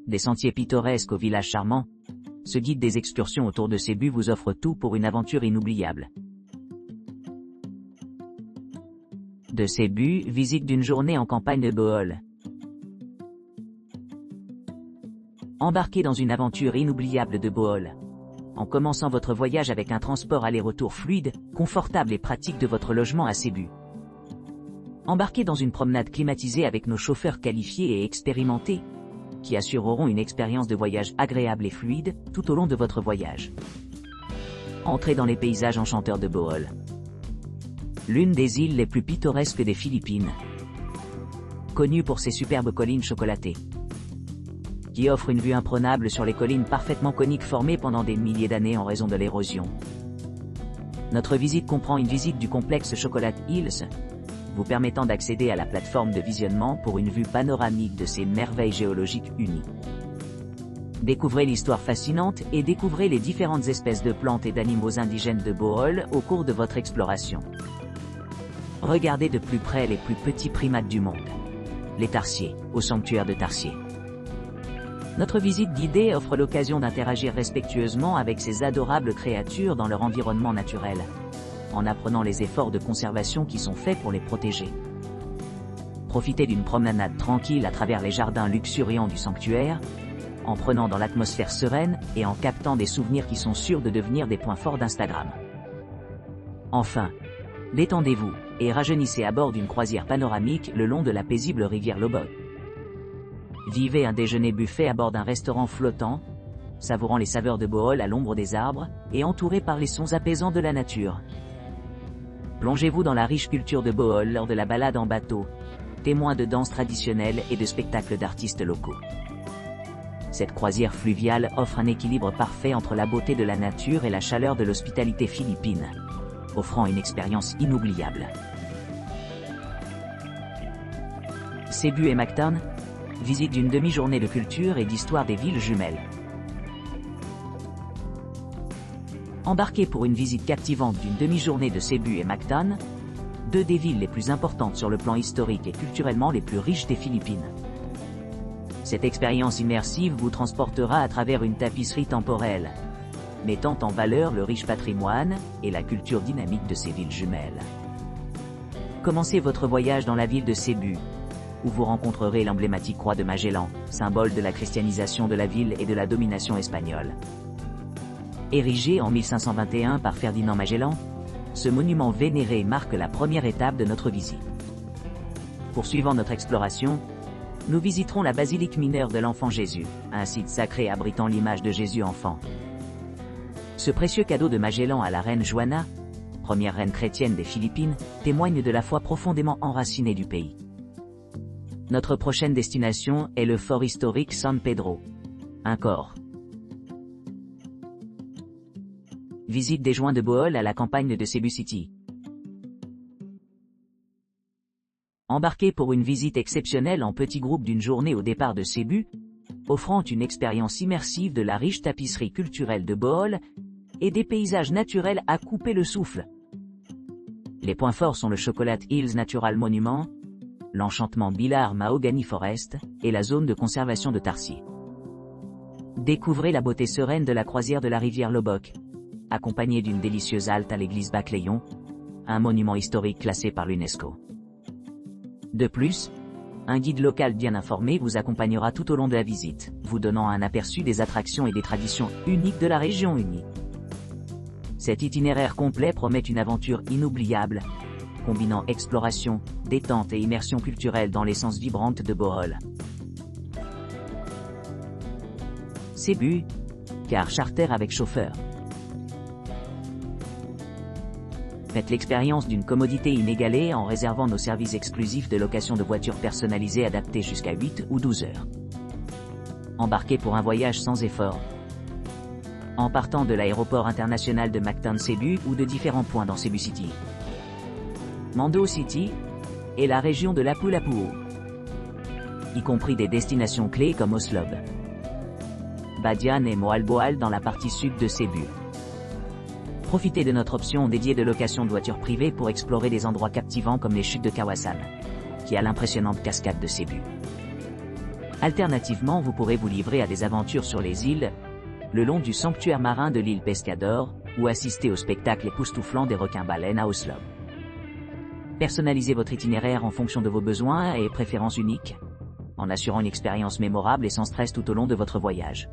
Des sentiers pittoresques au village charmant, ce guide des excursions autour de Cebu vous offre tout pour une aventure inoubliable. De Cebu, visite d'une journée en campagne de Bohol. Embarquez dans une aventure inoubliable de Bohol. En commençant votre voyage avec un transport aller-retour fluide, confortable et pratique de votre logement à Cebu. Embarquez dans une promenade climatisée avec nos chauffeurs qualifiés et expérimentés, qui assureront une expérience de voyage agréable et fluide tout au long de votre voyage. Entrez dans les paysages enchanteurs de Bohol. L'une des îles les plus pittoresques des Philippines. Connue pour ses superbes collines chocolatées, qui offrent une vue imprenable sur les collines parfaitement coniques formées pendant des milliers d'années en raison de l'érosion. Notre visite comprend une visite du complexe Chocolat Hills, vous permettant d'accéder à la plateforme de visionnement pour une vue panoramique de ces merveilles géologiques unies. Découvrez l'histoire fascinante et découvrez les différentes espèces de plantes et d'animaux indigènes de Bohol au cours de votre exploration. Regardez de plus près les plus petits primates du monde, les tarsiers, au sanctuaire de Tarsier. Notre visite guidée offre l'occasion d'interagir respectueusement avec ces adorables créatures dans leur environnement naturel, en apprenant les efforts de conservation qui sont faits pour les protéger. Profitez d'une promenade tranquille à travers les jardins luxuriants du sanctuaire, en prenant dans l'atmosphère sereine et en captant des souvenirs qui sont sûrs de devenir des points forts d'Instagram. Enfin, détendez-vous et rajeunissez à bord d'une croisière panoramique le long de la paisible rivière Lobog. Vivez un déjeuner buffet à bord d'un restaurant flottant, savourant les saveurs de Bohol à l'ombre des arbres et entouré par les sons apaisants de la nature. Plongez-vous dans la riche culture de Bohol lors de la balade en bateau, témoin de danses traditionnelles et de spectacles d'artistes locaux. Cette croisière fluviale offre un équilibre parfait entre la beauté de la nature et la chaleur de l'hospitalité philippine, offrant une expérience inoubliable. Cebu et Mactan, visite d'une demi-journée de culture et d'histoire des villes jumelles. Embarquez pour une visite captivante d'une demi-journée de Cebu et Mactan, deux des villes les plus importantes sur le plan historique et culturellement les plus riches des Philippines. Cette expérience immersive vous transportera à travers une tapisserie temporelle, mettant en valeur le riche patrimoine et la culture dynamique de ces villes jumelles. Commencez votre voyage dans la ville de Cebu, où vous rencontrerez l'emblématique croix de Magellan, symbole de la christianisation de la ville et de la domination espagnole. Érigé en 1521 par Ferdinand Magellan, ce monument vénéré marque la première étape de notre visite. Poursuivant notre exploration, nous visiterons la basilique mineure de l'Enfant Jésus, un site sacré abritant l'image de Jésus enfant. Ce précieux cadeau de Magellan à la reine Juana, première reine chrétienne des Philippines, témoigne de la foi profondément enracinée du pays. Notre prochaine destination est le fort historique San Pedro, Angkor. Visite des joints de Bohol à la campagne de Cebu City. Embarquez pour une visite exceptionnelle en petit groupe d'une journée au départ de Cebu, offrant une expérience immersive de la riche tapisserie culturelle de Bohol et des paysages naturels à couper le souffle. Les points forts sont le Chocolat Hills Natural Monument, l'enchantement Bilar Mahogany Forest et la zone de conservation de Tarsier. Découvrez la beauté sereine de la croisière de la rivière Lobog, accompagnée d'une délicieuse halte à l'église Bacléon, un monument historique classé par l'UNESCO. De plus, un guide local bien informé vous accompagnera tout au long de la visite, vous donnant un aperçu des attractions et des traditions uniques de la région unie. Cet itinéraire complet promet une aventure inoubliable, combinant exploration, détente et immersion culturelle dans l'essence vibrante de Bohol. Cebu, car charter avec chauffeur. Faites l'expérience d'une commodité inégalée en réservant nos services exclusifs de location de voitures personnalisées adaptées jusqu'à 8 ou 12 heures. Embarquez pour un voyage sans effort, en partant de l'aéroport international de Mactan Cebu ou de différents points dans Cebu City, Mando City et la région de Lapu-Lapu'u, y compris des destinations clés comme Oslob, Badian et Moalboal dans la partie sud de Cebu. Profitez de notre option dédiée de location de voitures privées pour explorer des endroits captivants comme les chutes de Kawasan, qui a l'impressionnante cascade de Cebu. Alternativement, vous pourrez vous livrer à des aventures sur les îles, le long du sanctuaire marin de l'île Pescador, ou assister au spectacle époustouflant des requins-baleines à Oslo. Personnalisez votre itinéraire en fonction de vos besoins et préférences uniques, en assurant une expérience mémorable et sans stress tout au long de votre voyage.